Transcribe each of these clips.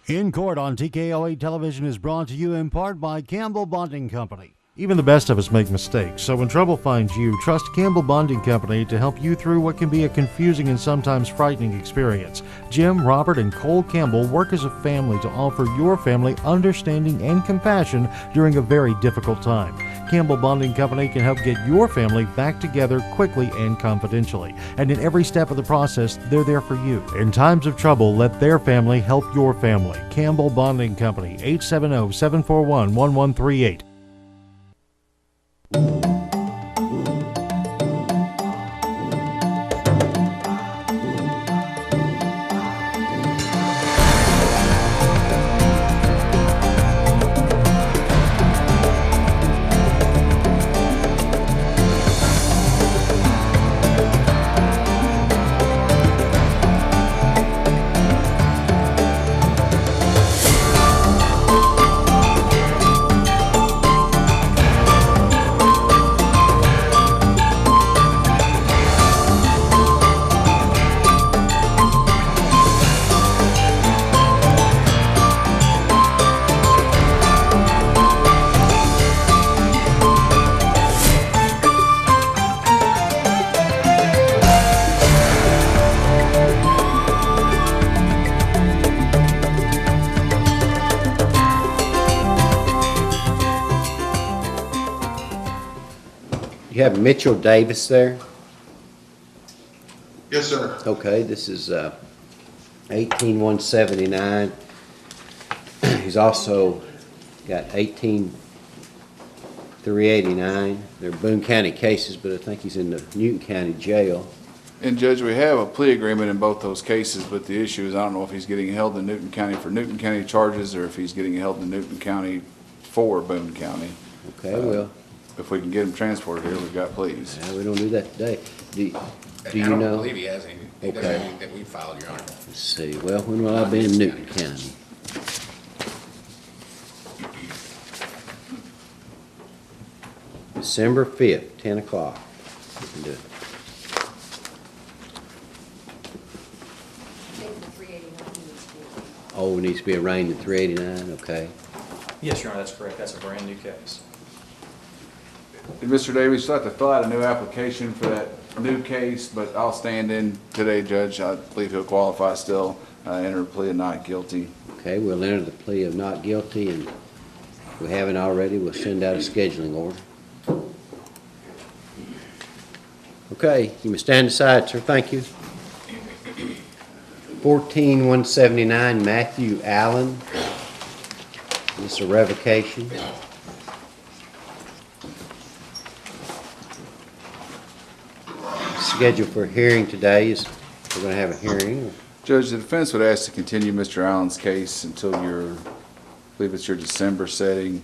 In Court on TKO8 Television is brought to you in part by Campbell Bonding Company. Even the best of us make mistakes, so when trouble finds you, trust Campbell Bonding Company to help you through what can be a confusing and sometimes frightening experience. Jim, Robert, and Cole Campbell work as a family to offer your family understanding and compassion during a very difficult time. Campbell Bonding Company can help get your family back together quickly and confidentially. And in every step of the process, they're there for you. In times of trouble, let their family help your family. Campbell Bonding Company, 870-741-1138. You have Mitchell Davis there? Yes, sir. Okay, this is 18179. He's also got 18389. They're Boone County cases, but I think he's in the Newton County Jail. And Judge, we have a plea agreement in both those cases, but the issue is I don't know if he's getting held in Newton County for Newton County charges or if he's getting held in Newton County for Boone County. Okay, well, If we can get him transported here, we've got pleas. yeah, we don't do that today. Do you I don't know? believe he has any. He doesn't Okay. have any that we filed, Your Honor. Let's see. Well, when will I be in Newton County? December 5th, 10 o'clock. We can do it. Oh, it needs to be arraigned in 389, okay. Yes, Your Honor, that's correct. That's a brand-new case. And Mr. Davis, you'll have to fill out a new application for that new case, but I'll stand in today, Judge. I believe he'll qualify still, enter a plea of not guilty. Okay, we'll enter the plea of not guilty, and if we haven't already, we'll send out a scheduling order. Okay, you may stand aside, sir. Thank you. 14179, Matthew Allen. This is a revocation. Scheduled for hearing today is, we're going to have a hearing. Judge, the defense would ask to continue Mr. Allen's case until your, I believe it's your December setting.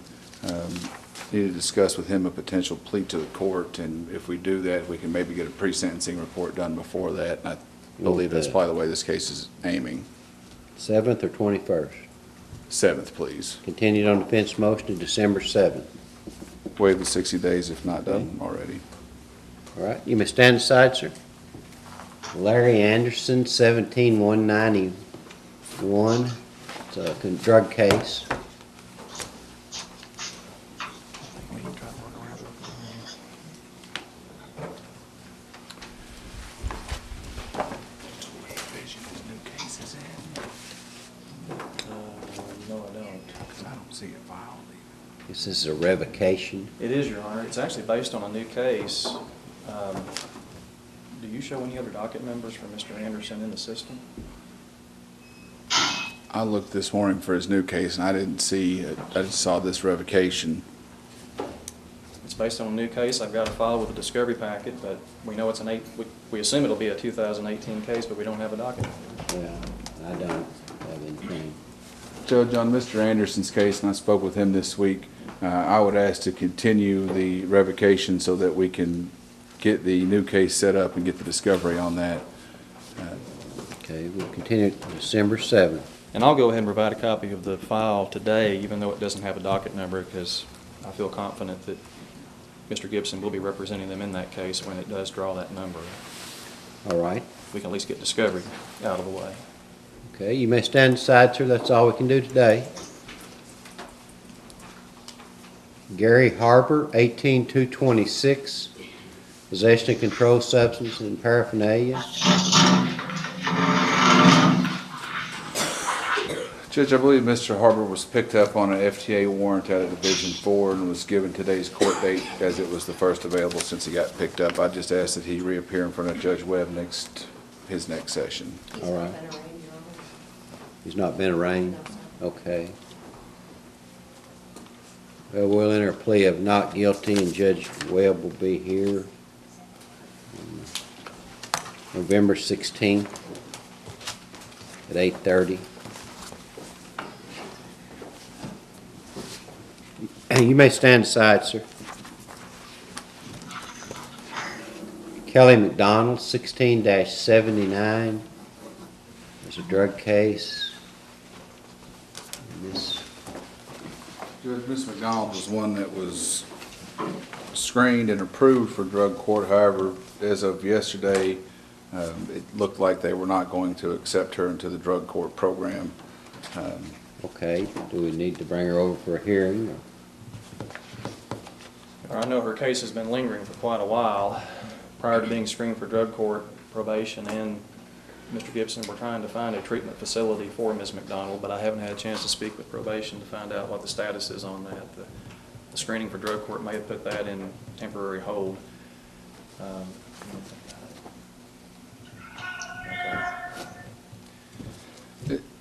Need to discuss with him a potential plea to the court, and if we do that, we can maybe get a pre-sentencing report done before that. I believe that's probably the way this case is aiming. 7th or 21st? 7th, please. Continued on defense motion to December 7th. Waive the 60 days if not done already. All right, you may stand aside, sir. Larry Anderson, 17191. It's a drug case. No, I don't. I don't see it filed. This is a revocation. It is, Your Honor. It's actually based on a new case. Do you show any other docket numbers for Mr. Anderson in the system? I looked this morning for his new case, and I didn't see it. I just saw this revocation. It's based on a new case. I've got to file with a discovery packet, but we know it's we assume it'll be a 2018 case, but we don't have a docket. Well, I don't have anything. Judge, on Mr. Anderson's case, and I spoke with him this week, I would ask to continue the revocation so that we can get the new case set up and get the discovery on that. Okay, we'll continue it to December 7th. And I'll go ahead and provide a copy of the file today, even though it doesn't have a docket number, because I feel confident that Mr. Gibson will be representing them in that case when it does draw that number. All right. We can at least get discovery out of the way. Okay, you may stand aside, sir. That's all we can do today. Gary Harbor, 18226, possession of controlled substance and paraphernalia. Judge, I believe Mr. Harbor was picked up on an FTA warrant out of Division 4 and was given today's court date as it was the first available since he got picked up. I just asked that he reappear in front of Judge Webb his next session. All right. He's not been arraigned? Okay. Well, we'll enter a plea of not guilty, and Judge Webb will be here November 16th at 8:30. You may stand aside, sir. Kelly McDonald, 16-79. There's a drug case. Judge, Ms. McDonald was one that was screened and approved for drug court. However, as of yesterday, it looked like they were not going to accept her into the drug court program. Okay, do we need to bring her over for a hearing? I know her case has been lingering for quite a while. Prior to being screened for drug court, probation, and Mr. Gibson, we're trying to find a treatment facility for Ms. McDonald, but I haven't had a chance to speak with probation to find out what the status is on that. The screening for drug court may have put that in temporary hold. Okay.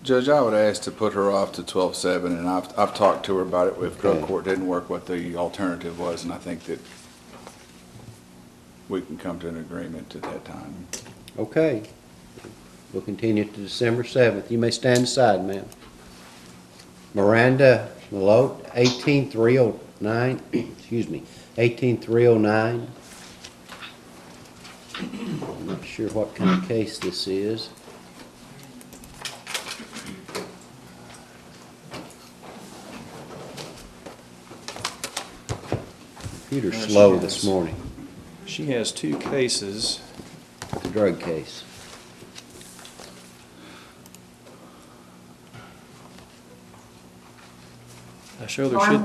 Judge, I would ask to put her off to 12/7, and I've talked to her about it. If drug Okay. court didn't work, what the alternative was, and I think that we can come to an agreement at that time. Okay. We'll continue to December 7th. You may stand aside, ma'am. Miranda Malote, 18309, excuse me, 18309. I'm not sure what kind of case this is. Computer's There she slow is. this morning, She has two cases. the drug case. I show there should,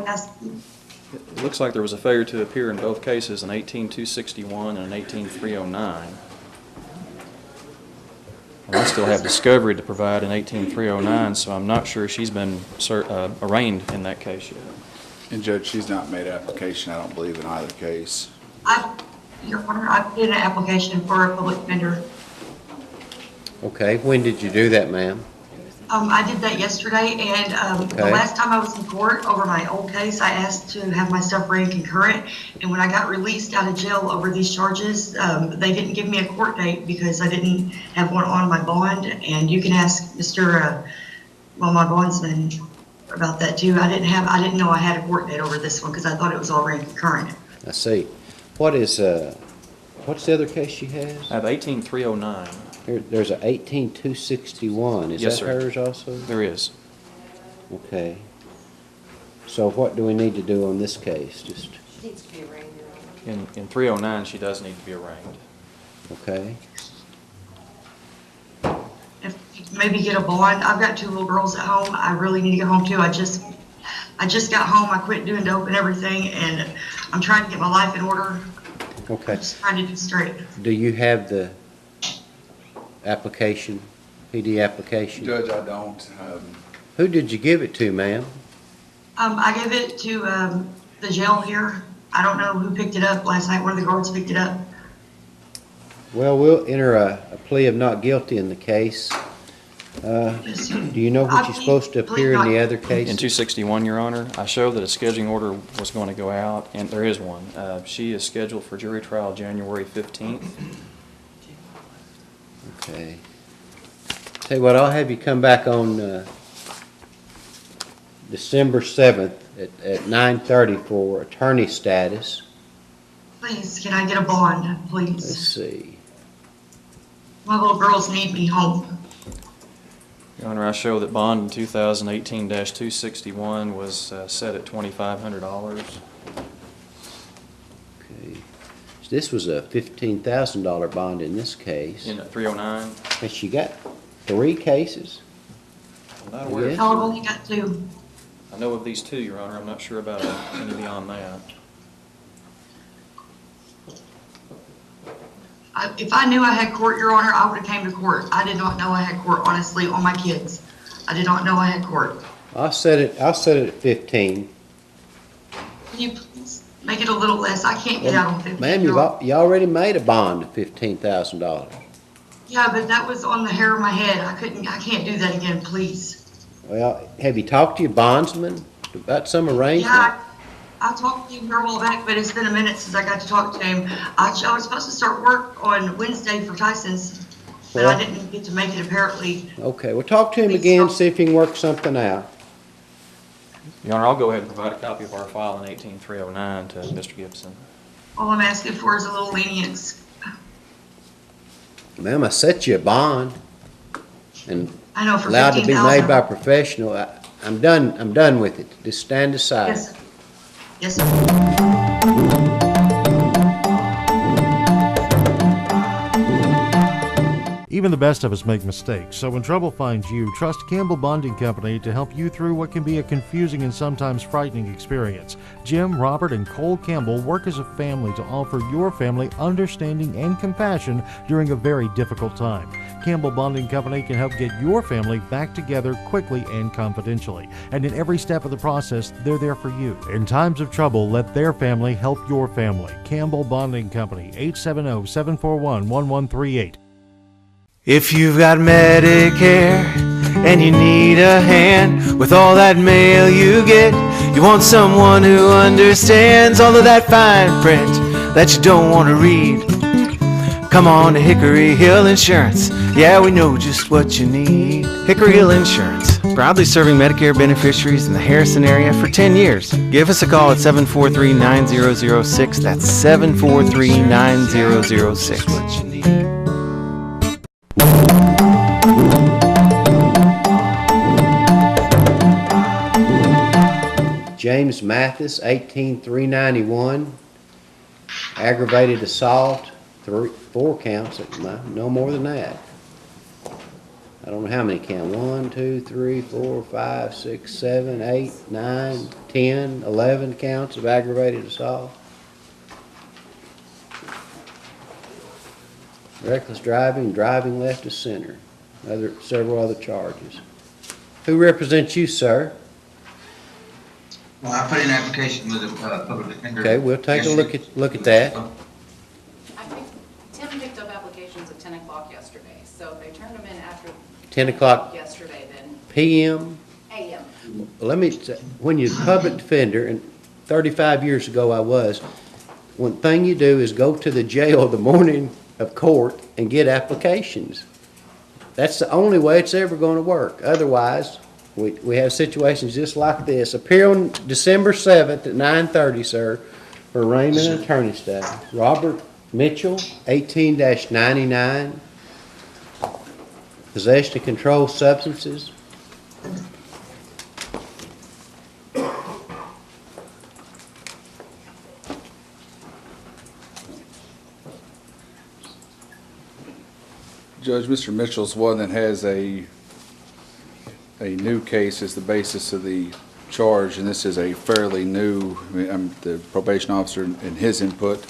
it looks like there was a failure to appear in both cases, an 18261 and an 18309. And I still have discovery to provide in 18309, so I'm not sure she's been arraigned in that case yet. And Judge, she's not made application, I don't believe, in either case. Your Honor, I put in an application for a public defender. Okay, when did you do that, ma'am? I did that yesterday, and the Okay. last time I was in court over my old case, I asked to have my stuff ran concurrent, and when I got released out of jail over these charges, they didn't give me a court date because I didn't have one on my bond, and you can ask Mr. My bondsman about that too. I didn't know I had a court date over this one because I thought it was all ran concurrent. I see. What is, what's the other case she has? I have 18309. There's a 18261. Is Yes, that sir. hers also? There is. Okay. So what do we need to do on this case? Just, She needs to be arraigned, Your Honor. In 309, she does need to be arraigned. okay. If maybe get a bond. I've got two little girls at home. I really need to get home too. I just got home. I quit doing dope and everything, and I'm trying to get my life in order. Okay. I'm just trying to do straight. Do you have the application, PD application? Judge, I don't. Who did you give it to, ma'am? I gave it to the jail here. I don't know who picked it up last night. One of the guards picked it up. Well, we'll enter a plea of not guilty in the case. Do you know what you're supposed to appear in the other In cases? 261, Your Honor, I show that a scheduling order was going to go out, and there is one. She is scheduled for jury trial January 15th. Okay. Tell you what, I'll have you come back on December 7th at 9:30 for attorney status. Please, can I get a bond, Let's please? see. My little girls need me home. Your Honor, I show that bond in 2018-261 was set at $2,500. Okay. So this was a $15,000 bond in this case. In 309, And she got 3 cases? I'm not aware. Yes. No, I've only got 2. I know of these 2, Your Honor. I'm not sure about any beyond that. If I knew I had court, Your Honor, I would have came to court. I did not know I had court, honestly, on my kids. I did not know I had court. I'll set it at 15. Can you please make it a little less? I can't get out on 15. Ma'am, Your Honor. you already made a bond of $15,000. Yeah, but that was on the hair of my head. I can't do that again, please. Well, have you talked to your bondsman about some arrangement? Yeah, I talked to him here a while back, but it's been a minute since I got to talk to him. I was supposed to start work on Wednesday for Tyson's, but I didn't get to make it apparently. Okay, well, talk to him again, see if he can work something out. Your Honor, I'll go ahead and provide a copy of our file in 18309 to Mr. Gibson. All I'm asking for is a little lenience. Ma'am, I set you a bond and I know for allowed to be made by a $15,000. professional. I'm done with it. Just stand aside. Yes, sir. Yes, sir. Even the best of us make mistakes, so when trouble finds you, trust Campbell Bonding Company to help you through what can be a confusing and sometimes frightening experience. Jim, Robert, and Cole Campbell work as a family to offer your family understanding and compassion during a very difficult time. Campbell Bonding Company can help get your family back together quickly and confidentially. And in every step of the process, they're there for you. In times of trouble, let their family help your family. Campbell Bonding Company, 870-741-1138. If you've got Medicare and you need a hand with all that mail you get, you want someone who understands all of that fine print that you don't want to read. Come on to Hickory Hill Insurance. Yeah, we know just what you need. Hickory Hill Insurance, proudly serving Medicare beneficiaries in the Harrison area for 10 years. Give us a call at 743-9006. That's 743-9006. What you need. James Mathis, 18391, aggravated assault, 4 counts, no more than that. I don't know how many count. 1, 2, 3, 4, 5, 6, 7, 8, 9, 10, 11 counts of aggravated assault. Reckless driving, driving left of center. Several other charges. Who represents you, sir? Well, I put in an application with the public defender. Okay, we'll take a look at that. I think Tim picked up applications at 10 o'clock yesterday, so they turned them in after 10 o'clock yesterday, then PM. AM. Let me say, when you're a public defender, and 35 years ago I was, one thing you do is go to the jail the morning of court and get applications. That's the only way it's ever going to work. Otherwise, we have situations just like this. Appear on December 7th at 9:30, sir, for arraignment and attorney status. Robert Mitchell, 18-99, possession of controlled substances. Judge, Mr. Mitchell's one that has a new case as the basis of the charge, and this is a fairly new, the probation officer in his input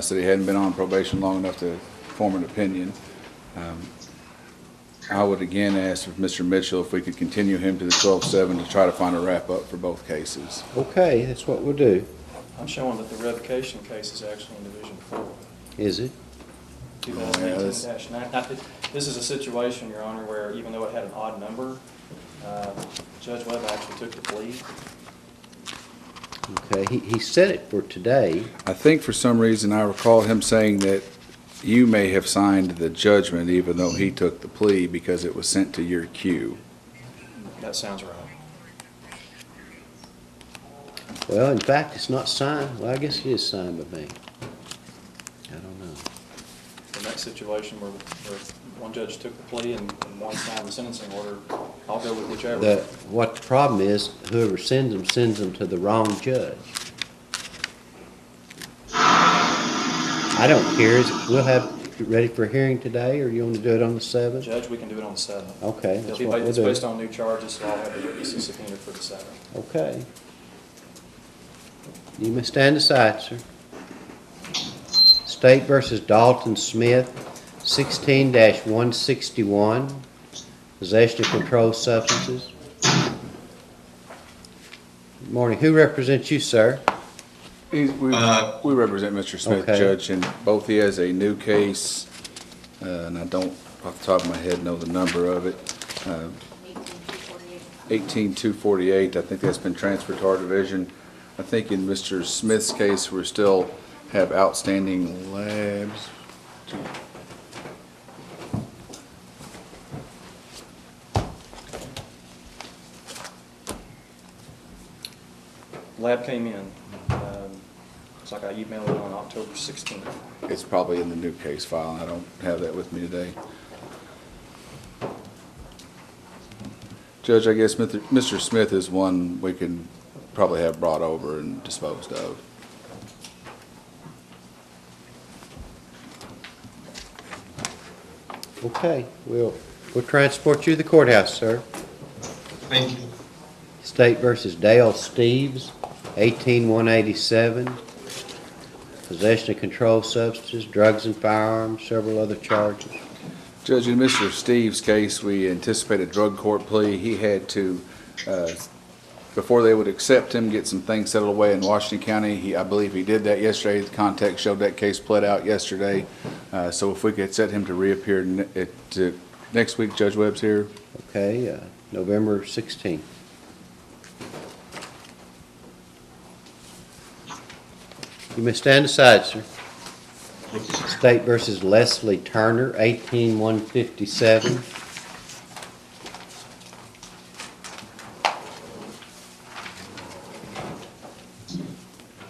said he hadn't been on probation long enough to form an opinion. I would again ask Mr. Mitchell if we could continue him to the 12-7 to try to find a wrap-up for both cases. Okay, that's what we'll do. I'm showing that the revocation case is actually in Division 4. Is it? 2018-9. This is a situation, Your Honor, where even though it had an odd number, Judge Webb actually took the plea. Okay, he set it for today. I think for some reason I recall him saying that you may have signed the judgment even though he took the plea because it was sent to your queue. That sounds right. Well, in fact, it's not signed. Well, I guess it is signed by me. I don't know. In that situation where one judge took the plea and one signed the sentencing order, I'll go with whichever. What the problem is, whoever sends them to the wrong judge. I don't care. ready for hearing today, or you want to do it on the 7th? Judge, we can do it on the 7th. Okay, It'll that's be what ba- we'll It's do. based on new charges, so I'll have the witnesses subpoenaed for the 7th. Okay. You may stand aside, sir. State versus Dalton Smith, 16-161, possession of controlled substances. Good morning. Who represents you, sir? We represent Mr. Smith, Okay. Judge, and both he has a new case, and I don't, off the top of my head, know the number of it. 18248, I think that's been transferred to our division. I think in Mr. Smith's case, we still have outstanding labs. Lab came in. Looks like I emailed it on October 16th. It's probably in the new case file. I don't have that with me today. Judge, I guess Mr. Smith is one we can probably have brought over and disposed of. Okay, we'll transport you to the courthouse, sir. Thank you. State versus Dale Steves, 18187, possession of controlled substances, drugs and firearms, several other charges. Judge, in Mr. Steve's case, we anticipate a drug court plea. He had to, before they would accept him, get some things settled away in Washington County. I believe he did that yesterday. The contact showed that case pled out yesterday. So if we could set him to reappear next week, Judge Webb's here. Okay, November 16th. You may stand aside, sir. State versus Leslie Turner, 18157.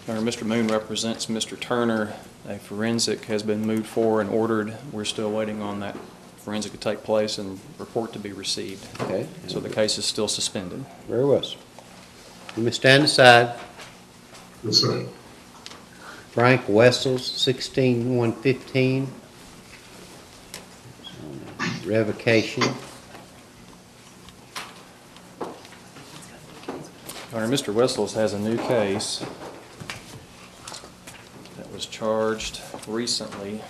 Mr. Moon represents Mr. Turner. A forensic has been moved for and ordered. We're still waiting on that forensic to take place and report to be received. Okay. So the case is still suspended. Very well, sir. You may stand aside. Yes, sir. Frank Wessels, 16115. Revocation. Mr. Wessels has a new case that was charged recently.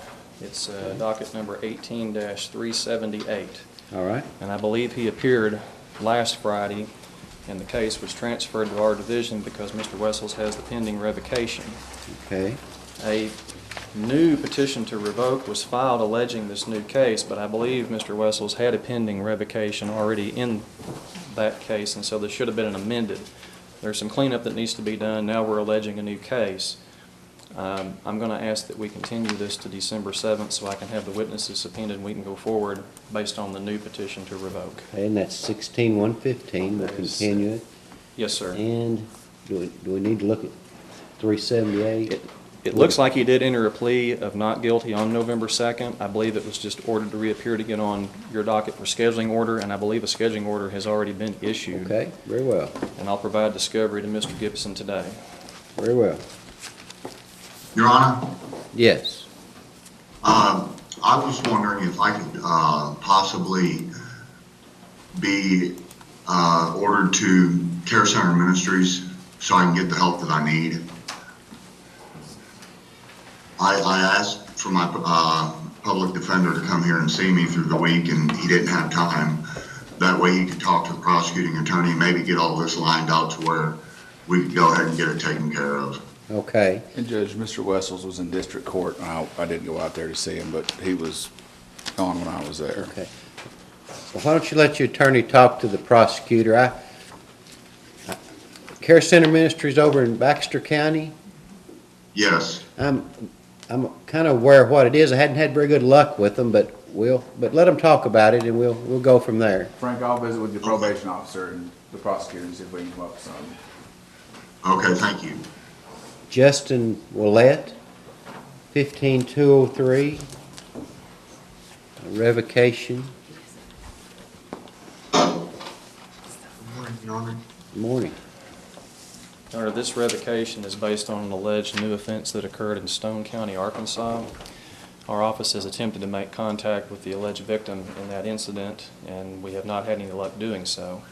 It's docket number 18-378. All right. And I believe he appeared last Friday, and the case was transferred to our division because Mr. Wessels has the pending revocation. Okay. A new petition to revoke was filed alleging this new case, but I believe Mr. Wessels had a pending revocation already in that case, and so there should have been an amended. There's some cleanup that needs to be done. Now we're alleging a new case. I'm going to ask that we continue this to December 7th so I can have the witnesses subpoenaed and we can go forward based on the new petition to revoke. Okay, and that's 16115. We'll That is- continue it. Yes, sir. And do we need to look at 378? It looks like he did enter a plea of not guilty on November 2nd. I believe it was just ordered to reappear to get on your docket for scheduling order, and I believe a scheduling order has already been issued. Okay, very well. And I'll provide discovery to Mr. Gibson today. Very well. Your Honor, Yes. I was wondering if I could possibly be ordered to Care Center Ministries so I can get the help that I need. I asked for my public defender to come here and see me through the week, and he didn't have time. That way he could talk to the prosecuting attorney, maybe get all this lined out to where we could go ahead and get it taken care of. Okay. And Judge, Mr. Wessels was in district court, and I didn't go out there to see him, but he was gone when I was there. Okay. Well, why don't you let your attorney talk to the prosecutor? Care Center Ministries over in Baxter County? Yes. I'm kind of aware of what it is. I hadn't had very good luck with them, but let them talk about it and we'll go from there. Frank, I'll visit with the probation officer and the prosecutor and see if we can come up with something. Okay, thank you. Justin Willett, 15203, revocation. Good morning. Your Honor, this revocation is based on an alleged new offense that occurred in Stone County, Arkansas. our office has attempted to make contact with the alleged victim in that incident, and we have not had any luck doing so.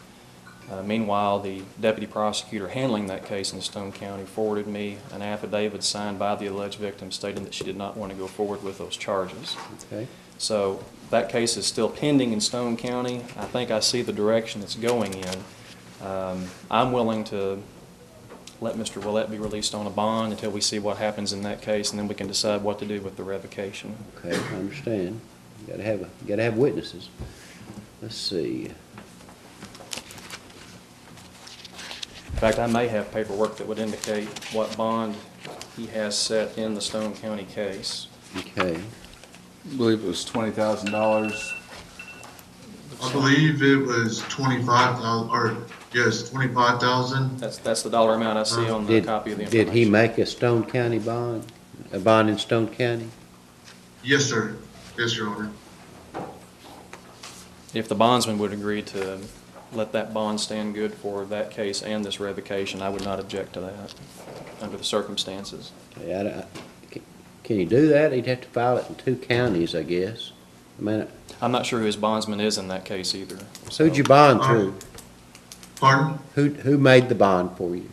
Meanwhile, the deputy prosecutor handling that case in Stone County forwarded me an affidavit signed by the alleged victim stating that she did not want to go forward with those charges. Okay. So that case is still pending in Stone County. I think I see the direction it's going in. I'm willing to let Mr. Willett be released on a bond until we see what happens in that case, and then we can decide what to do with the revocation. Okay, I understand. You gotta have witnesses. Let's see. In fact, I may have paperwork that would indicate what bond he has set in the Stone County case. Okay. I believe it was $20,000. I believe it was 25,000, or yes, 25,000. That's the dollar amount I see on the copy of the information. Did he make a Stone County bond? A bond in Stone County? Yes, sir. Yes, Your Honor. If the bondsman would agree to let that bond stand good for that case and this revocation, I would not object to that under the circumstances. Yeah, can you do that? He'd have to file it in 2 counties, I guess. I mean, I'm not sure who his bondsman is in that case either. who'd you bond through? Pardon? Who made the bond for you?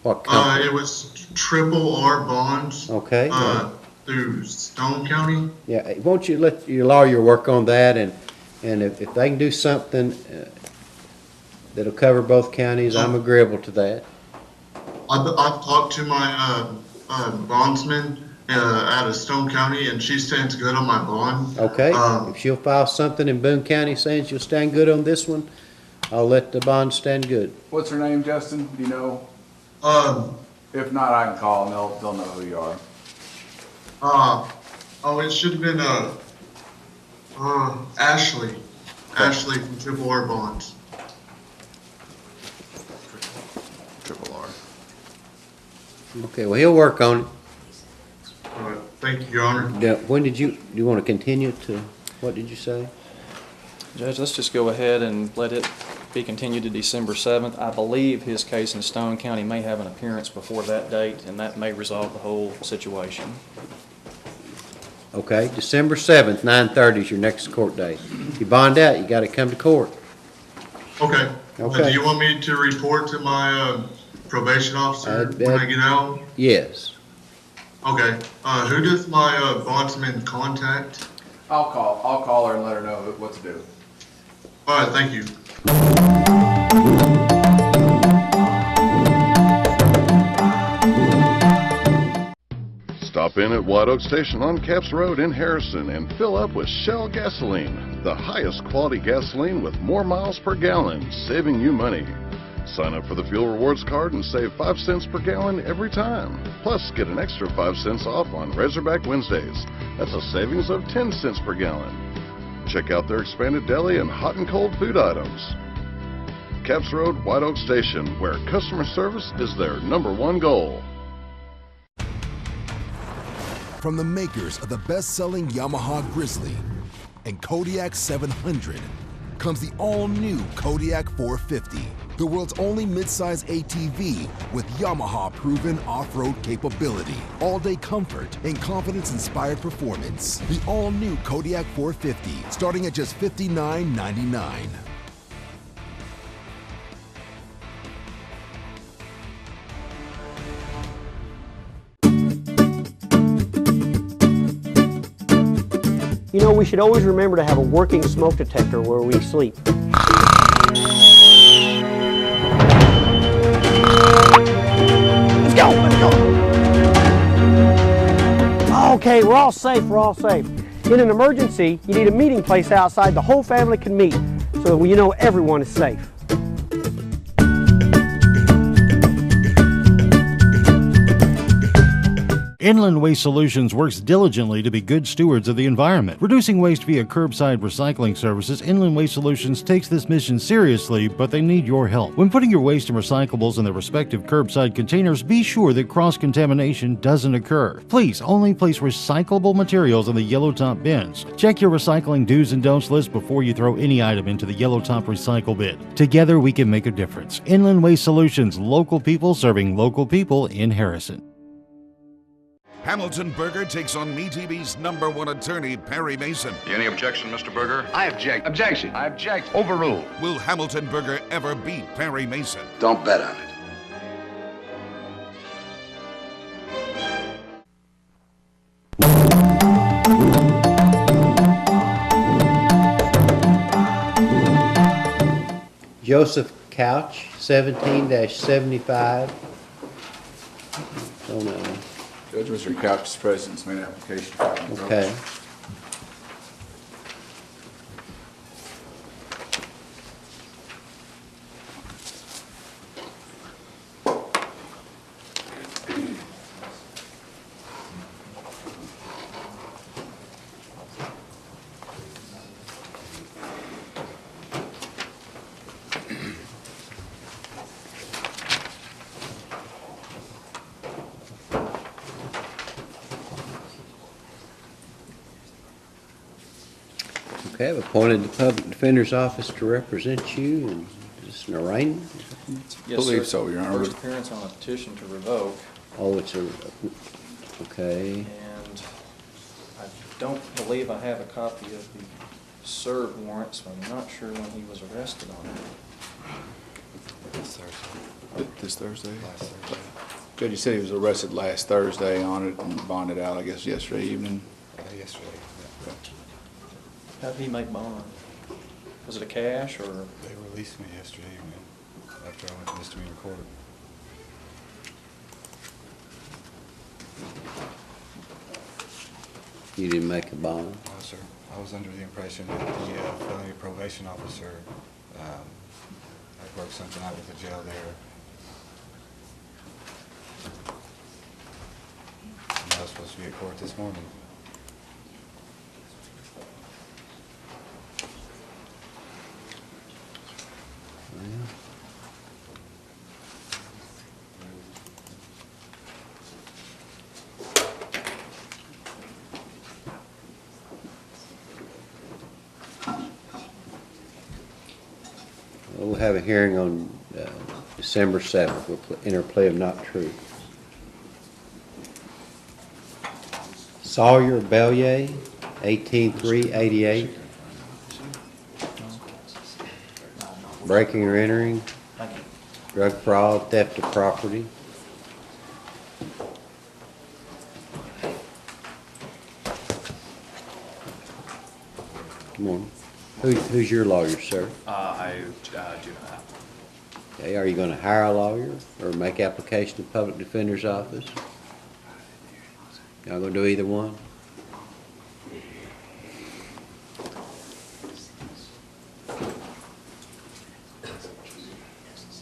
What company? It was Triple R Bonds. Okay. Through Stone County. Yeah, won't you let your lawyer work on that, and if they can do something that'll cover both counties, I'm agreeable to that. I've talked to my bondsman out of Stone County, and she stands good on my bond. Okay, if she'll file something in Boone County saying she'll stand good on this one, I'll let the bond stand good. What's her name, Justin? Do you know? If not, I can call and they'll know who you are. It should have been Ashley. Ashley from Triple R Bonds. Triple R. Okay, well, he'll work on it. All right. Thank you, Your Honor. Now, when do you want to continue to, what did you say? Judge, let's just go ahead and let it be continued to December 7th. I believe his case in Stone County may have an appearance before that date, and that may resolve the whole situation. Okay, December 7th, 9:30 is your next court date. If you bond out, you got to come to court. Okay. Okay. Do you want me to report to my probation officer when I get out? Yes. Okay. Who does my bondsman contact? I'll call her and let her know what to do. All right. Thank you. Stop in at White Oak Station on Capps Road in Harrison and fill up with Shell gasoline, the highest quality gasoline with more miles per gallon, saving you money. Sign up for the Fuel Rewards card and save 5 cents per gallon every time. Plus, get an extra 5 cents off on Razorback Wednesdays. That's a savings of 10 cents per gallon. Check out their expanded deli and hot and cold food items. Capps Road, White Oak Station, where customer service is their #1 goal. From the makers of the best-selling Yamaha Grizzly and Kodiak 700 comes the all-new Kodiak 450, the world's only midsize ATV with Yamaha-proven off-road capability, all-day comfort, and confidence-inspired performance. The all-new Kodiak 450, starting at just $59.99. You know, we should always remember to have a working smoke detector where we sleep. Let's go, let's go. Okay, we're all safe, we're all safe. In an emergency, you need a meeting place outside the whole family can meet so that you know everyone is safe. Inland Waste Solutions works diligently to be good stewards of the environment. Reducing waste via curbside recycling services, Inland Waste Solutions takes this mission seriously, but they need your help. When putting your waste and recyclables in their respective curbside containers, be sure that cross-contamination doesn't occur. Please only place recyclable materials in the yellow top bins. Check your recycling do's and don'ts list before you throw any item into the yellow top recycle bin. Together we can make a difference. Inland Waste Solutions, local people serving local people in Harrison. Hamilton Berger takes on MeTV's #1 attorney, Perry Mason. Any objection, Mr. Berger? I object. Objection. I object. Overruled. Will Hamilton Berger ever beat Perry Mason? Don't bet on it. Joseph Couch, 17-75. Oh, no. Judge, Mr. Couch's presence made an application for an Okay. Okay, I've appointed the Public Defender's Office to represent you, and is this an arraignment? Yes, Believe sir. so, Your Honor. First appearance on a petition to revoke, Oh, it's a, okay. and I don't believe I have a copy of the served warrant, so I'm not sure when he was arrested on it. This Thursday? Judge, you said he was arrested last Thursday on it and bonded out, I guess, yesterday evening. Yesterday. How did he make bond? Was it a cash or? They released me yesterday evening after I went to misdemeanor court. You didn't make a bond? No, sir. I was under the impression that the felony probation officer had worked something out with the jail there. And I was supposed to be at court this morning. We'll have a hearing on December 7th. We'll enter plea of not true. Sawyer Bellier, 18-3-88. Breaking or entering. Drug fraud, theft of property. Come on. Who's your lawyer, sir? I do not. Okay, are you going to hire a lawyer or make application to Public Defender's Office? Y'all going to do either one?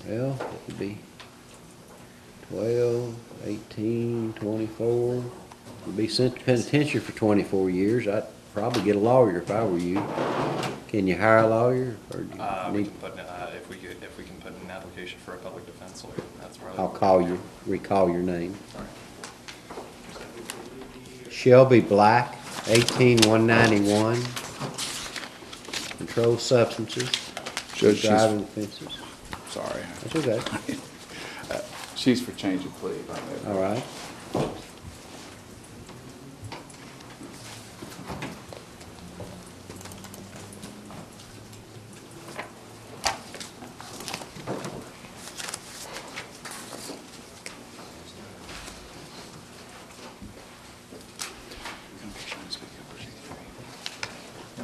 Well, it would be 12, 18, 24. You'd be sent to penitentiary for 24 years. I'd probably get a lawyer if I were you. Can you hire a lawyer? Or do you We need, can put, if we can put an application for a public defense lawyer, that's probably. I'll call you, recall your name. All right. Shelby Black, 18-191. Controlled substances. Judge, she's- Driving offenses. Sorry. That's okay. She's for change of plea. All right.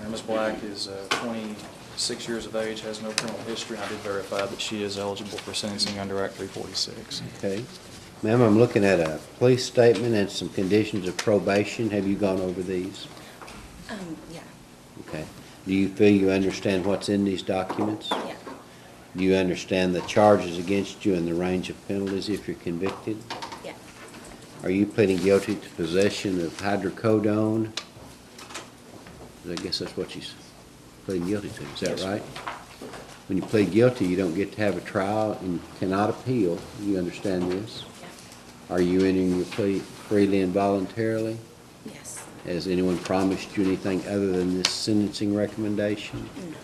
Ms. Black is 26 years of age, has no criminal history, and I did verify that she is eligible for sentencing under Act 346. Okay. Ma'am, I'm looking at a police statement and some conditions of probation. Have you gone over these? Yeah. Okay. Do you feel you understand what's in these documents? Yeah. Do you understand the charges against you and the range of penalties if you're convicted? Yeah. Are you pleading guilty to possession of hydrocodone? I guess that's what she's pleading guilty to. Is that Yes. right? When you plead guilty, you don't get to have a trial and cannot appeal. You understand this? Yeah. Are you entering your plea freely and voluntarily? Yes. Has anyone promised you anything other than this sentencing recommendation? No.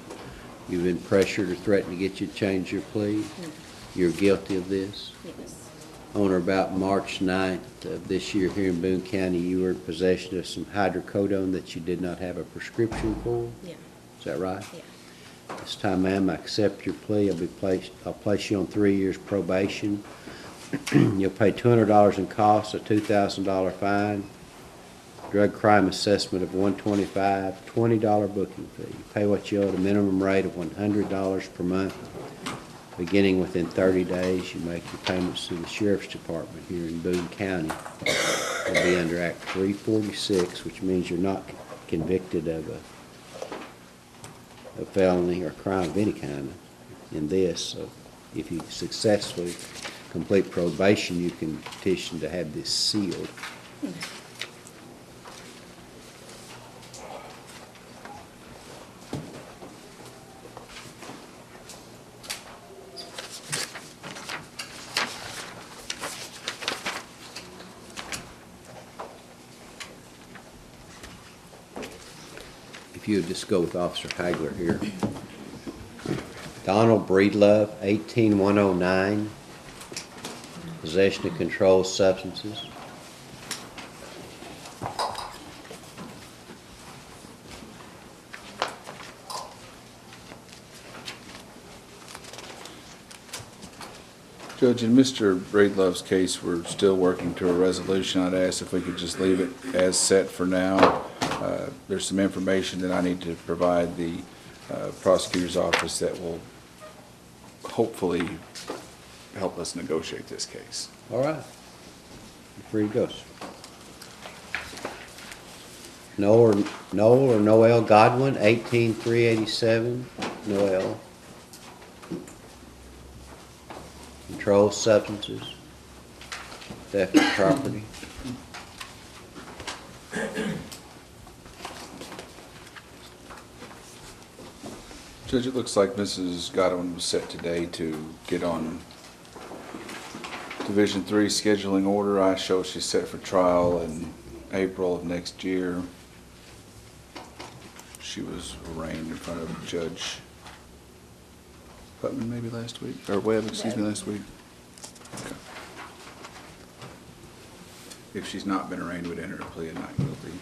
You've been pressured or threatened to get you to change your plea? No. You're guilty of this? Yes. on or about March 9th of this year here in Boone County, you were in possession of some hydrocodone that you did not have a prescription for? Yeah. Is that right? Yeah. This time, ma'am, I accept your plea. I'll place you on 3 years probation. You'll pay $200 in costs, a $2,000 fine, drug crime assessment of $125, $20 booking fee. You pay what you owe at a minimum rate of $100 per month. Beginning within 30 days, you make your payments to the Sheriff's Department here in Boone County. It'll be under Act 346, which means you're not convicted of a felony or crime of any kind in this. So if you successfully complete probation, you can petition to have this sealed. If you would just go with Officer Hagler here. Donald Breedlove, 18109, possession of controlled substances. Judge, in Mr. Breedlove's case, we're still working to a resolution. I'd ask if we could just leave it as set for now. There's some information that I need to provide the prosecutor's office that will hopefully help us negotiate this case. All right. You're free to go, sir. Noel or Noel Godwin, 18387, Noel. Controlled substances, theft of property. Judge, it looks like Mrs. Godwin was set today to get on Division III scheduling order. I show she's set for trial in April of next year. She was arraigned in front of Judge Putman maybe last week, or Webb, excuse me, last week. Okay. If she's not been arraigned, would enter a plea of not guilty.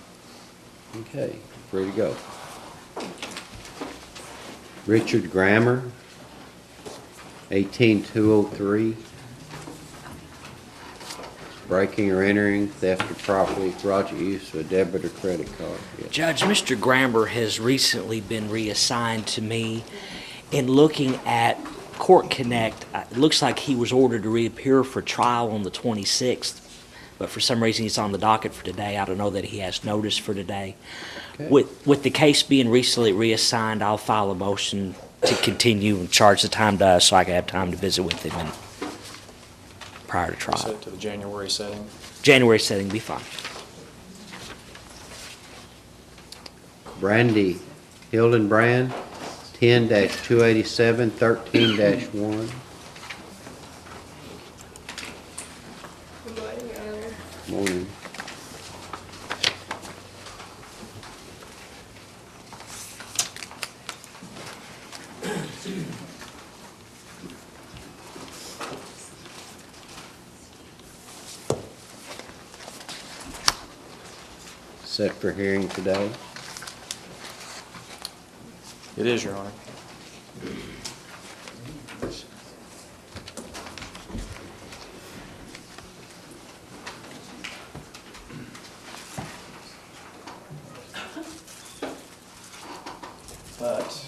Okay, free to go. Richard Grammer, 18203. Breaking or entering, theft of property, fraudulent use of a debit or credit card. Yes. Judge, Mr. Grammer has recently been reassigned to me. In looking at Court Connect, it looks like he was ordered to reappear for trial on the 26th, but for some reason he's on the docket for today. I don't know that he has notice for today. Okay. With the case being recently reassigned, I'll file a motion to continue and charge the time to us so I can have time to visit with him prior to trial. Set to the January setting? January setting will be fine. Brandy Hildenbrand, 10-287, 13-1. Morning. Set for hearing today. It is, Your Honor. But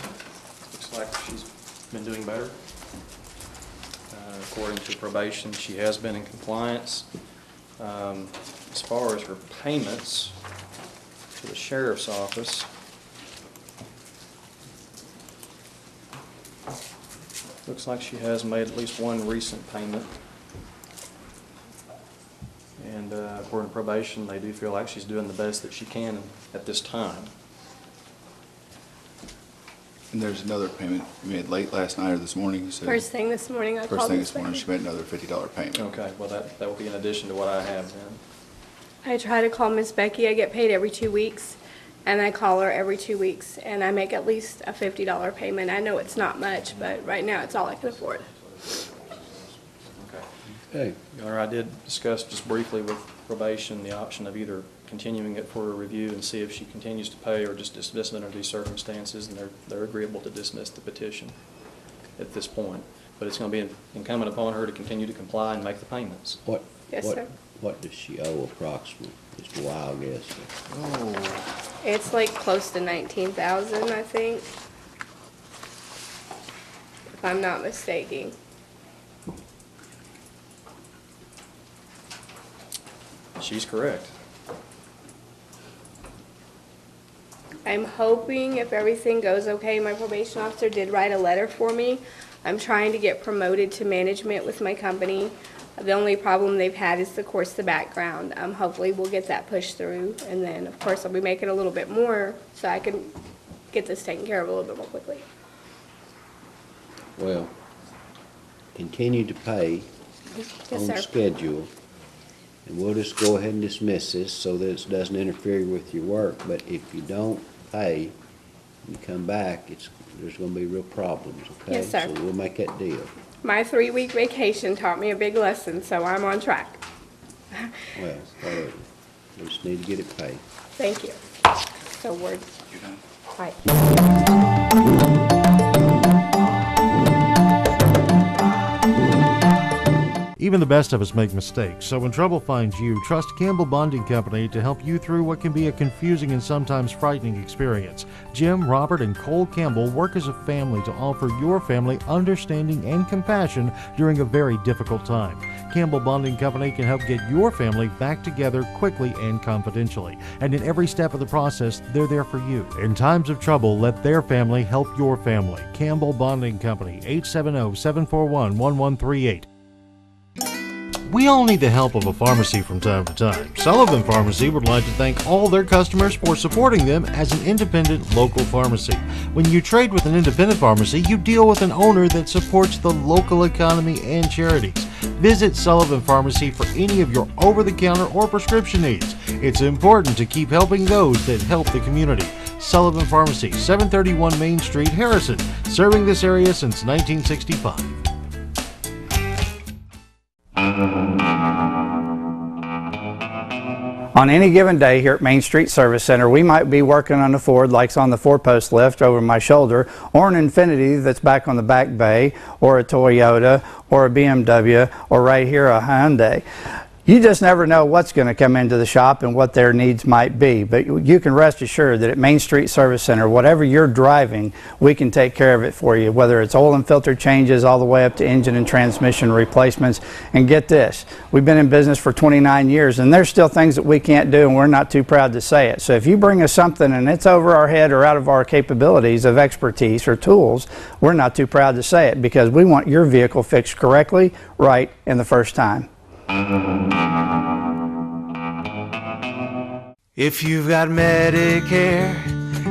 looks like she's been doing better. According to probation, she has been in compliance. As far as her payments to the sheriff's office, looks like she has made at least one recent payment. And according to probation, they do feel like she's doing the best that she can at this time. And there's another payment you made late last night or this morning, you said? First thing this morning, I called First thing Miss this morning, Becky. she made another $50 payment. Okay, well, that will be in addition to what I have then. I try to call Miss Becky. I get paid every 2 weeks, and I call her every 2 weeks, and I make at least a $50 payment. I know it's not much, but right now it's all I can afford. Okay. Okay. Your Honor, I did discuss just briefly with probation the option of either continuing it for a review and see if she continues to pay or just dismiss it under these circumstances, and they're agreeable to dismiss the petition at this point. But it's going to be incumbent upon her to continue to comply and make the payments. Yes, sir. What does she owe approximately? Just a wild guess. It's like close to 19,000, I think. If I'm not mistaken. She's correct. I'm hoping if everything goes okay, my probation officer did write a letter for me. I'm trying to get promoted to management with my company. The only problem they've had is, of course, the background. Hopefully we'll get that pushed through, and then, of course, I'll be making a little bit more so I can get this taken care of a little bit more quickly. Well, continue to pay Yes, on sir. schedule, and we'll just go ahead and dismiss this so that it doesn't interfere with your work. But if you don't pay and you come back, there's going to be real problems, okay? Yes, sir. So we'll make that deal. My 3-week vacation taught me a big lesson, so I'm on track. Well, whatever. We just need to get it paid. Thank you. So we're, right. Even the best of us make mistakes, so when trouble finds you, trust Campbell Bonding Company to help you through what can be a confusing and sometimes frightening experience. Jim, Robert, and Cole Campbell work as a family to offer your family understanding and compassion during a very difficult time. Campbell Bonding Company can help get your family back together quickly and confidentially. And in every step of the process, they're there for you. In times of trouble, let their family help your family. Campbell Bonding Company, 870-741-1138. We all need the help of a pharmacy from time to time. Sullivan Pharmacy would like to thank all their customers for supporting them as an independent local pharmacy. When you trade with an independent pharmacy, you deal with an owner that supports the local economy and charities. Visit Sullivan Pharmacy for any of your over-the-counter or prescription needs. It's important to keep helping those that help the community. Sullivan Pharmacy, 731 Main Street, Harrison, serving this area since 1965. On any given day here at Main Street Service Center, we might be working on a Ford like on the 4-post lift over my shoulder, or an Infiniti that's back on the back bay, or a Toyota, or a BMW, or right here a Hyundai. You just never know what's going to come into the shop and what their needs might be, but you can rest assured that at Main Street Service Center, whatever you're driving, we can take care of it for you, whether it's oil and filter changes all the way up to engine and transmission replacements. And get this, we've been in business for 29 years and there's still things that we can't do, and we're not too proud to say it. So if you bring us something and it's over our head or out of our capabilities of expertise or tools, we're not too proud to say it, because we want your vehicle fixed correctly, right, and the first time. If you've got Medicare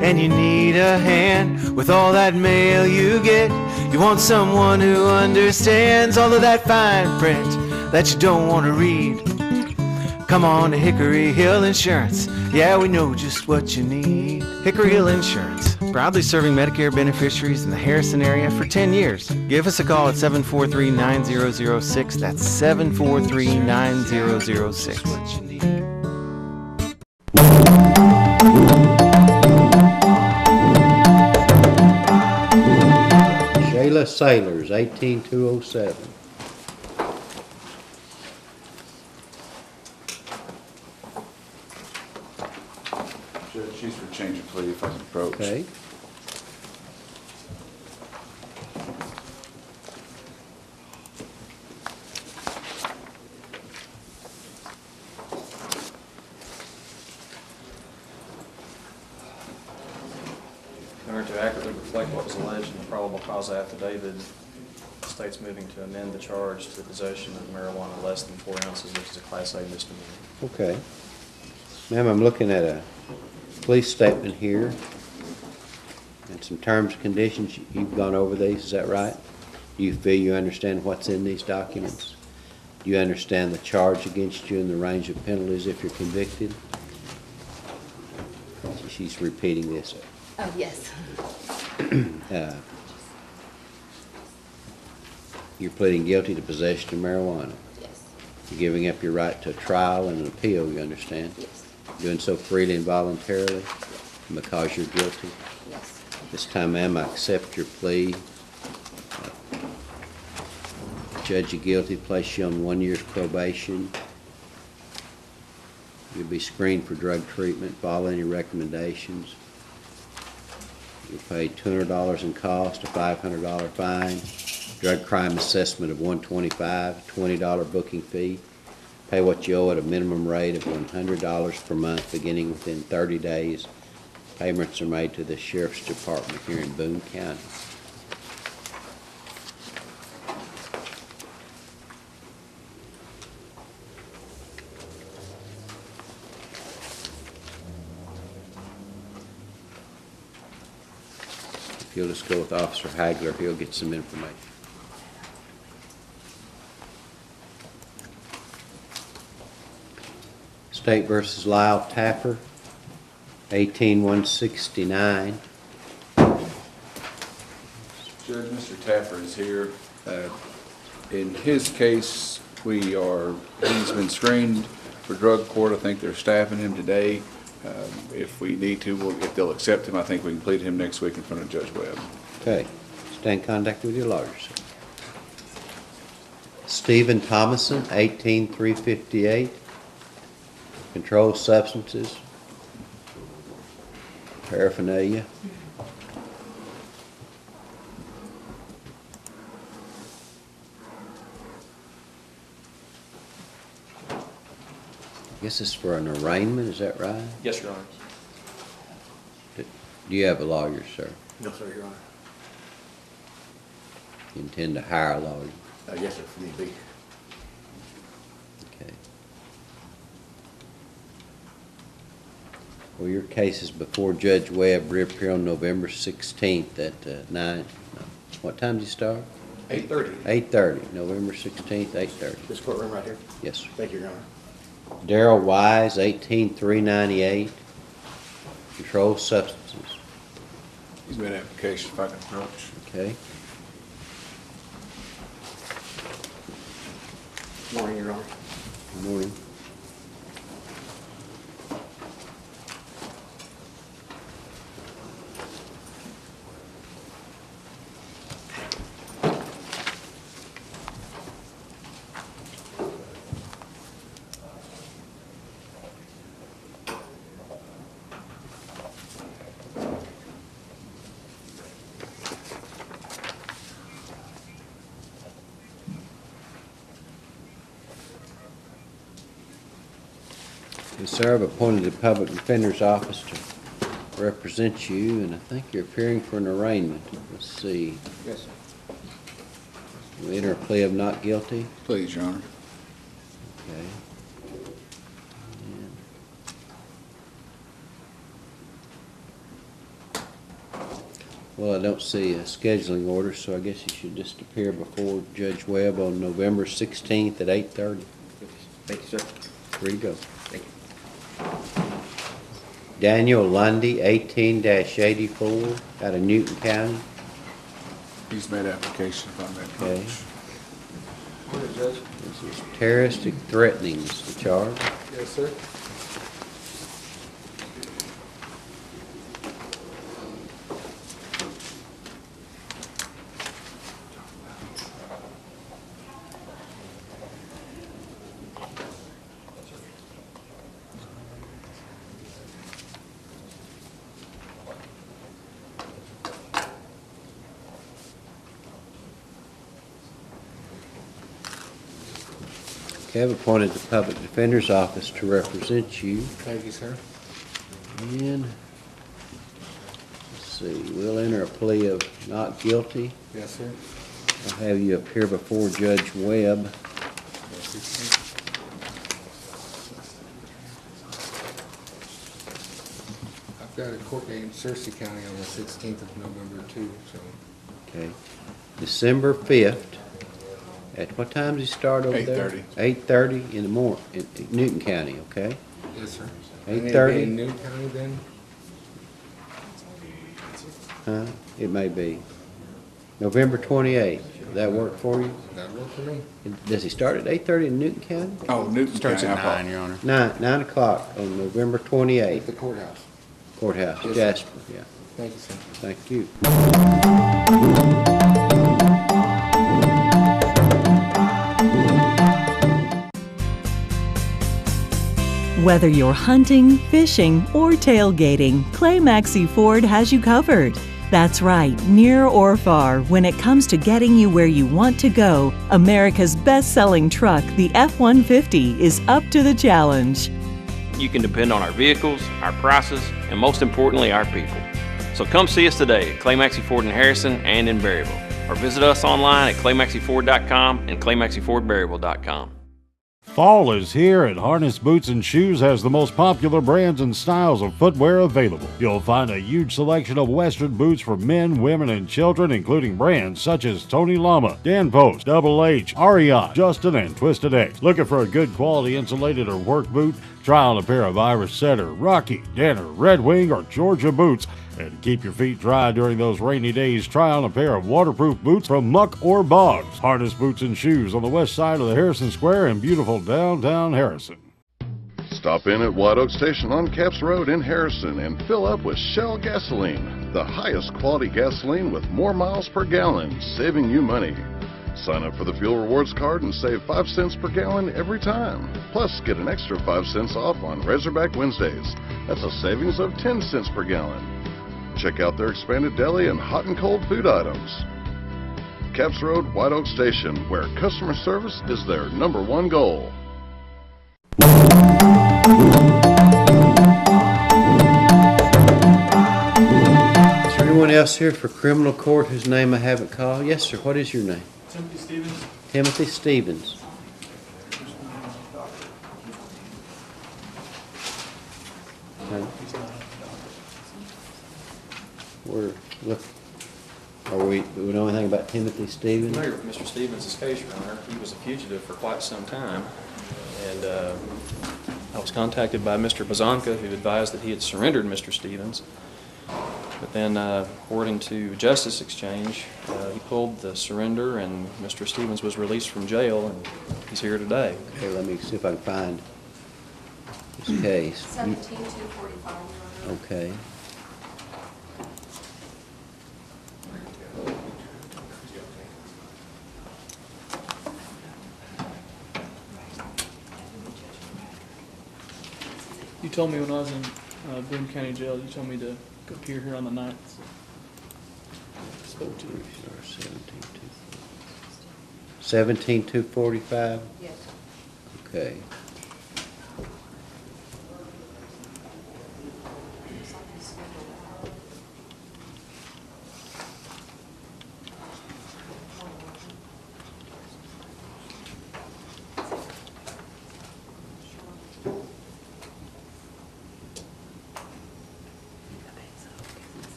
and you need a hand with all that mail you get, you want someone who understands all of that fine print that you don't want to read. Come on to Hickory Hill Insurance. Yeah, we know just what you need. Hickory Hill Insurance, proudly serving Medicare beneficiaries in the Harrison area for 10 years. Give us a call at 743-9006. That's 743-9006. Shayla Sailors, 18207. She's for change of plea if I can approach. Okay. In order to accurately reflect what was alleged in the probable cause affidavit, the state's moving to amend the charge to possession of marijuana less than 4 ounces, which is a Class A misdemeanor. Okay. Ma'am, I'm looking at a police statement here and some terms and conditions. You've gone over these, is that right? Do you feel you understand what's in these documents? Do you understand the charge against you and the range of penalties if you're convicted? She's repeating this. Oh, yes. You're pleading guilty to possession of marijuana. Yes. You're giving up your right to a trial and an appeal, you understand? Yes. Doing so freely and voluntarily because you're guilty? Yes. This time, ma'am, I accept your plea. Judge you guilty, place you on 1 year's probation. You'll be screened for drug treatment, follow any recommendations. You'll pay $200 in cost, a $500 fine, drug crime assessment of $125, $20 booking fee. Pay what you owe at a minimum rate of $100 per month, beginning within 30 days. Payments are made to the Sheriff's Department here in Boone County. If you'll just go with Officer Hagler, he'll get some information. State versus Lyle Tapper, 18169. Judge, Mr. Tapper is here. In his case, he's been screened for drug court. I think they're staffing him today. If we need to, if they'll accept him, I think we can plead him next week in front of Judge Webb. Okay. Stay in contact with your lawyers. Stephen Thomason, 18358. Controlled substances. Paraphernalia. I guess it's for an arraignment, is that right? Yes, Your Honor. Do you have a lawyer, sir? No, sir, Your Honor. You intend to hire a lawyer? Yes, sir, if need be. Okay. Well, your case is before Judge Webb, reappear on November 16th at 9. What time do you start? 8:30. 8:30, November 16th, 8:30. This courtroom right here? Yes, sir. Thank you, Your Honor. Darrell Wise, 18398. Controlled substances. He's made an application if I can approach. Okay. Morning, Your Honor. Good morning. Yes, sir, I've appointed the Public Defender's Office to represent you, and I think you're appearing for an arraignment. Let's see. Yes, sir. You enter a plea of not guilty? Please, Your Honor. Okay. Well, I don't see a scheduling order, so I guess you should just appear before Judge Webb on November 16th at 8:30. Thank you, sir. Free to go. Thank you. Daniel Lundy, 18-84, out of Newton County. He's made application if I may Okay. approach. Judge? This is terroristic threatening is the charge. Yes, sir. Okay, I've appointed the Public Defender's Office to represent you. Thank you, sir. And, let's see, we'll enter a plea of not guilty. Yes, sir. I'll have you appear before Judge Webb. I've got a court date in Searcy County on the 16th of November, too, so. Okay. December 5th. At what time does he start over there? 8:30. 8:30 in the morning, in Newton County, okay? Yes, sir. 8:30? In Newton County, then? Huh? It may be. November 28th. Does that work for you? That'd work for me. Does he start at 8:30 in Newton County? Oh, Newton Starts County, at I 9, Your Honor. 9 o'clock on November 28th. The courthouse. Courthouse, Yes, sir. Jasper, yeah. Thank you, sir. Thank you. Whether you're hunting, fishing, or tailgating, Clay Maxey Ford has you covered. That's right, near or far, when it comes to getting you where you want to go, America's best-selling truck, the F-150, is up to the challenge. You can depend on our vehicles, our prices, and most importantly, our people. So come see us today at Clay Maxey Ford in Harrison and in Berryville, or visit us online at claymaxeyford.com and claymaxeyfordberryville.com. Fall is here, and Harness Boots and Shoes has the most popular brands and styles of footwear available. You'll find a huge selection of Western boots for men, women, and children, including brands such as Tony Lama, Dan Post, Double H, Ariat, Justin, and Twisted X. Looking for a good quality insulated or work boot? Try on a pair of Irish Setter, Rocky, Danner, Red Wing, or Georgia boots. And to keep your feet dry during those rainy days, try on a pair of waterproof boots from Muck or Boggs. Harness Boots and Shoes on the west side of the Harrison Square in beautiful downtown Harrison. Stop in at White Oak Station on Capps Road in Harrison and fill up with Shell gasoline, the highest quality gasoline with more miles per gallon, saving you money. Sign up for the Fuel Rewards card and save 5 cents per gallon every time. Plus, get an extra 5 cents off on Razorback Wednesdays. That's a savings of 10 cents per gallon. Check out their expanded deli and hot and cold food items. Capps Road, White Oak Station, where customer service is their #1 goal. Is there anyone else here for criminal court whose name I haven't called? Yes, sir. What is your name? Timothy Stevens. Timothy Stevens. Okay. Look, do we know anything about Timothy Stevens? I'm familiar with Mr. Stevens' case, Your Honor. He was a fugitive for quite some time, and I was contacted by Mr. Bazanka, who advised that he had surrendered Mr. Stevens. But then, according to Justice Exchange, he pulled the surrender, and Mr. Stevens was released from jail, and he's here today. Okay, let me see if I can find his case. 17-245, Your Honor. Okay. You told me when I was in Boone County Jail, you told me to appear here on the 9th. Spoke to you. 17-245? Yes. Okay.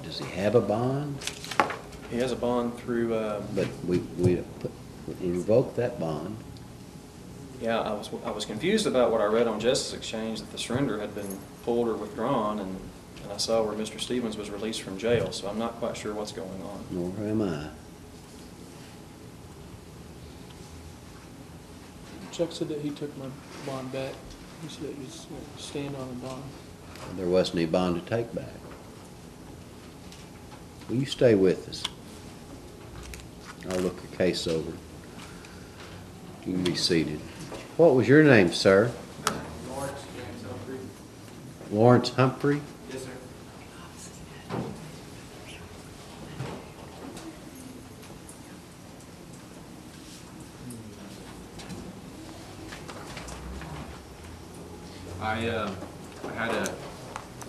Does he have a bond? He has a bond through... But we revoked that bond. Yeah, I was confused about what I read on Justice Exchange, that the surrender had been pulled or withdrawn, and I saw where Mr. Stevens was released from jail, so I'm not quite sure what's going on. Nor am I. Chuck said that he took my bond back. He said it was stand on the bond. There wasn't any bond to take back. Will you stay with us? I'll look the case over. You can be seated. What was your name, sir? Lawrence James Humphrey. Lawrence Humphrey? Yes, sir.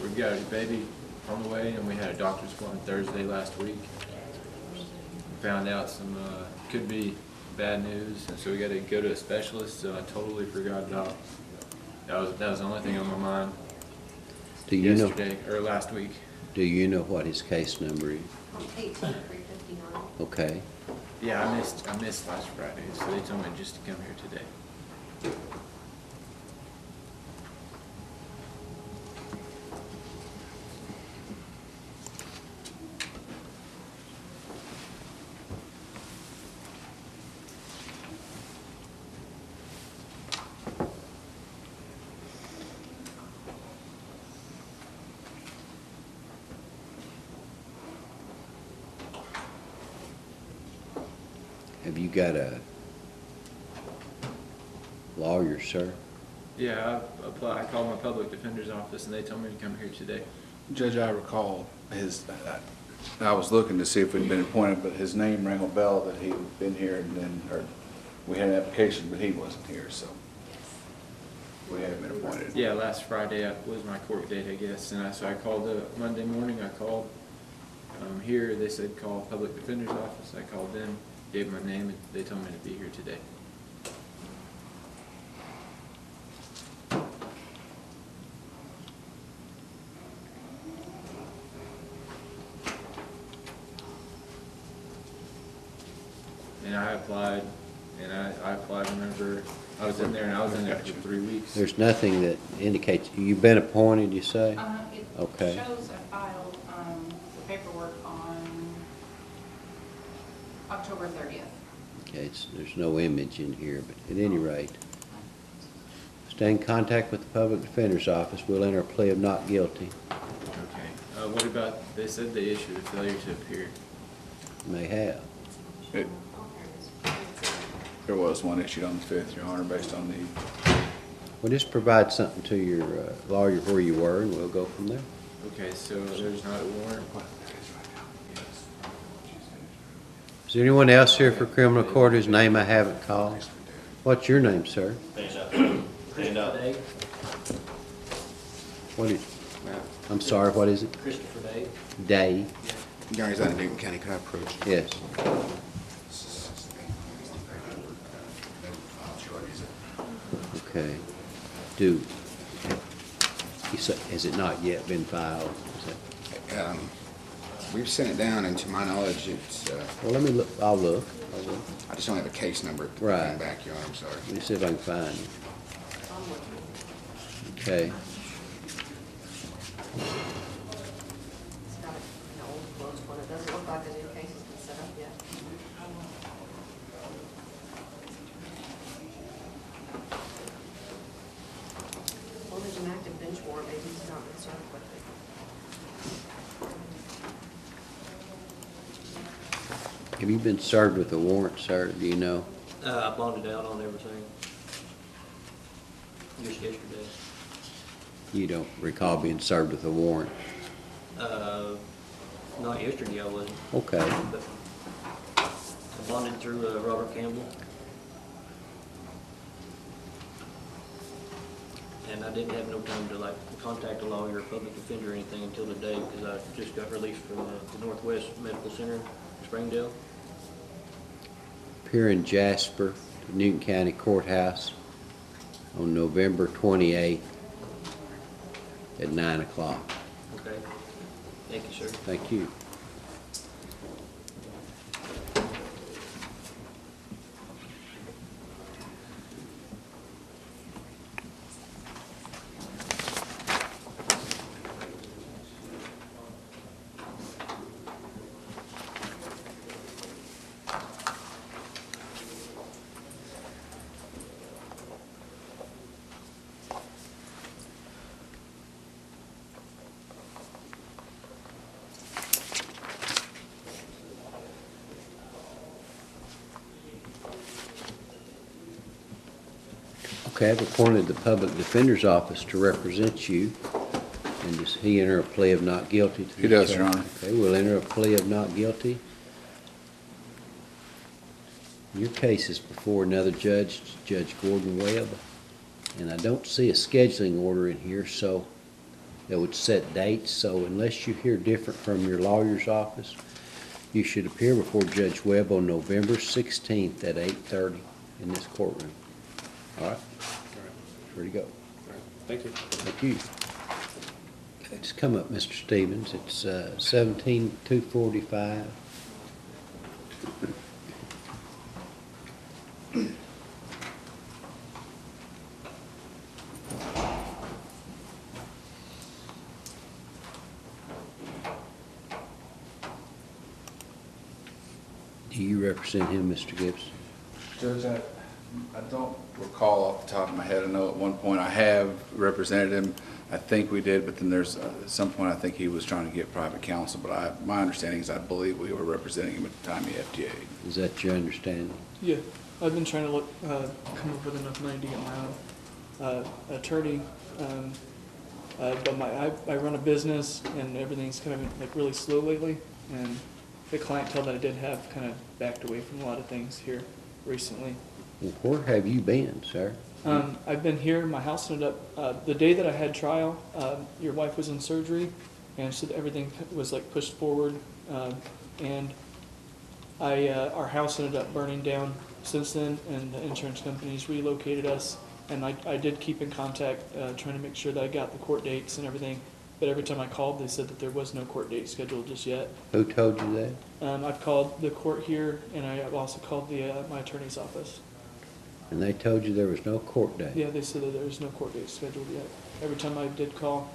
We've got a baby on the way, and we had a doctor's appointment Thursday last week. We found out some could be bad news, and so we got to go to a specialist. So I totally forgot about That was the only thing on my mind Do you know, yesterday, or last week. do you know what his case number is? 18359. Okay. Yeah, I missed last Friday, so they told me just to come here today. Have you got a lawyer, sir? Yeah, I called my public defender's office and they told me to come here today. Judge, I recall I was looking to see if we'd been appointed, but his name rang a bell that he'd been here and then, or we had an application, but he wasn't here, so we hadn't been appointed. Yeah, last Friday was my court date, I guess, and so I called Monday morning. I called here. They said call public defender's office. I called them, gave my name, and they told me to be here today. And I applied, and I applied whenever I was in there, and I was in there for 3 weeks. There's nothing that indicates, you've been appointed, you say? It Okay. shows I filed the paperwork on October 30th. Okay, there's no image in here, but at any rate, stay in contact with the public defender's office. We'll enter a plea of not guilty. Okay. What about, they said they issued a failure to appear. May have. There was one issued on the 5th, Your Honor, based on the... Well, just provide something to your lawyer where you were, and we'll go from there. Okay, so there's not a warrant? Is there anyone else here for criminal court whose name I haven't called? What's your name, sir? Stand up. What is, I'm sorry, what is it? Christopher Day. Day. Gary's out of Newton County, can I approach? Yes. Okay. Has it not yet been filed? We've sent it down, and to my knowledge, it's, Well, let me look, I'll look. I just don't have a case number to Right. come back, Your Honor, I'm sorry. Let me see if I can find it. Okay. It's got an old closed one. It doesn't look like a new case has been set up yet. Well, there's an active bench warrant. Maybe he's not been served with it. Have you been served with a warrant, sir? Do you know? I bonded out on everything. Just yesterday. You don't recall being served with a warrant? Not yesterday, I wasn't. Okay. But I bonded through Robert Campbell. And I didn't have no time to contact a lawyer or public defender or anything until today because I just got released from the Northwest Medical Center in Springdale. Appear in Jasper, Newton County Courthouse on November 28th at 9 o'clock. Okay. Thank you, sir. Thank you. Okay, I've appointed the public defender's office to represent you. And does he enter a plea of not guilty to He this does, Your charge? Honor. Okay, we'll enter a plea of not guilty. Your case is before another judge, Judge Gordon Webb, and I don't see a scheduling order in here, so that would set dates. So unless you hear different from your lawyer's office, you should appear before Judge Webb on November 16th at 8:30 in this courtroom. All right? Ready to go. Thank you. Thank you. It's come up, Mr. Stevens. It's 17-245. Do you represent him, Mr. Gibson? Judge, I don't recall off the top of my head. I know at one point I have represented him. I think we did, but then there's, at some point, I think he was trying to get private counsel, but my understanding is I believe we were representing him at the time he FTA'd. Is that your understanding? Yeah, I've been trying to come up with enough money to get my own attorney. But I run a business and everything's kind of like really slow lately. And the clientele that I did have kind of backed away from a lot of things here recently. Well, where have you been, sir? I've been here. My house ended up, the day that I had trial, your wife was in surgery, and so everything was like pushed forward. And our house ended up burning down since then, and the insurance companies relocated us. And I did keep in contact, trying to make sure that I got the court dates and everything. But every time I called, they said that there was no court date scheduled just yet. Who told you that? I've called the court here, and I've also called my attorney's office. And they told you there was no court date? Yeah, they said that there was no court date scheduled yet. Every time I did call.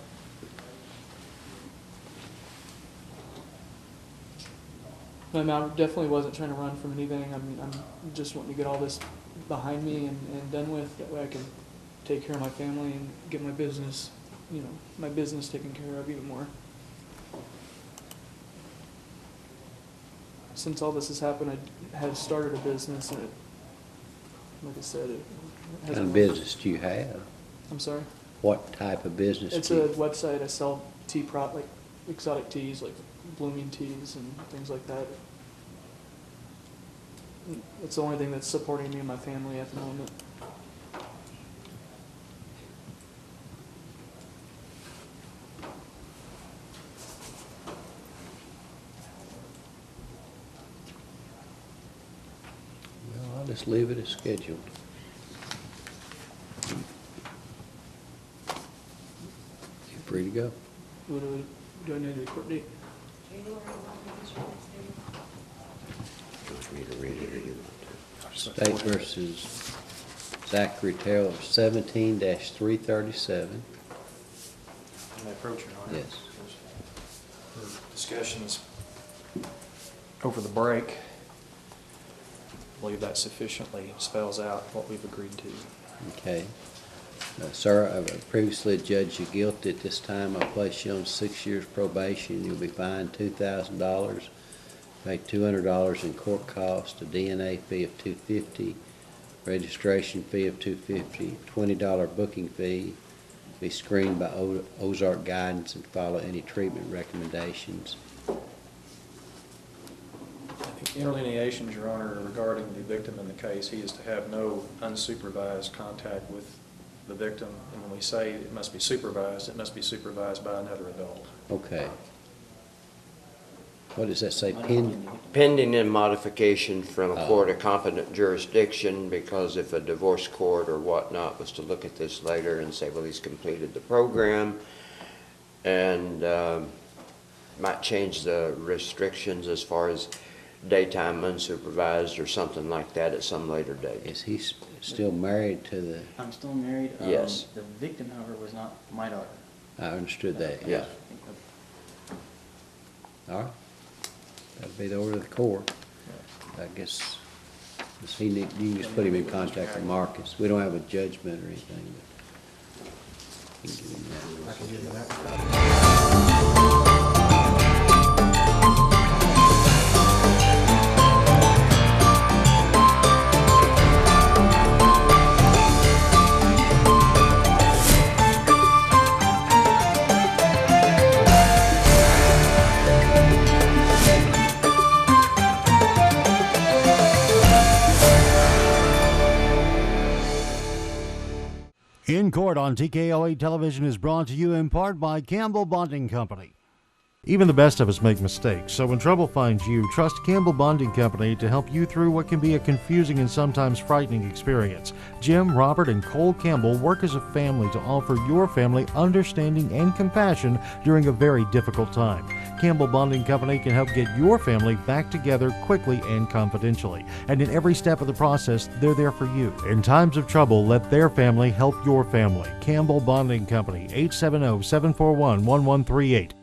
I definitely wasn't trying to run from anything. I mean, I'm just wanting to get all this behind me and done with. That way I can take care of my family and get my business, my business taken care of even more. Since all this has happened, I have started a business, and like I said, it What kind of business do you have? I'm sorry? What type of business It's do you a website. I sell like exotic teas, like blooming teas and things like that. It's the only thing that's supporting me and my family at the moment. Well, I'll just leave it as scheduled. You're free to go. Do I need a court date? For me to read it or you want to. State versus Zachary Taylor, 17-337. May I approach, Your Honor? Yes. The discussions over the break, I believe that sufficiently spells out what we've agreed to. Okay. Sir, I've previously adjudged you guilty. At this time, I place you on 6 years probation. You'll be fined $2,000, pay $200 in court costs, a DNA fee of $250, registration fee of $250, $20 booking fee, be screened by Ozark Guidance and follow any treatment recommendations. Interlineations, Your Honor, regarding the victim in the case, he is to have no unsupervised contact with the victim, and when we say it must be supervised by another adult. Okay. What does that say, Pending in modification from a Oh. court of competent jurisdiction, because if a divorce court or whatnot was to look at this later and say, well, he's completed the program, and might change the restrictions as far as daytime unsupervised or something like that at some later date. Is he still married to the... I'm still married. Yes. The victim, however, was not my daughter. I understood that, yeah. All right. That'll be the order of the court. I guess you can just put him in contact with Marcus. We don't have a judgment or anything, but you can give him that. I can give you that. In Court on TKO8 Television is brought to you in part by Campbell Bonding Company. Even the best of us make mistakes, so when trouble finds you, trust Campbell Bonding Company to help you through what can be a confusing and sometimes frightening experience. Jim, Robert, and Cole Campbell work as a family to offer your family understanding and compassion during a very difficult time. Campbell Bonding Company can help get your family back together quickly and confidentially. And in every step of the process, they're there for you. In times of trouble, let their family help your family. Campbell Bonding Company, 870-741-1138.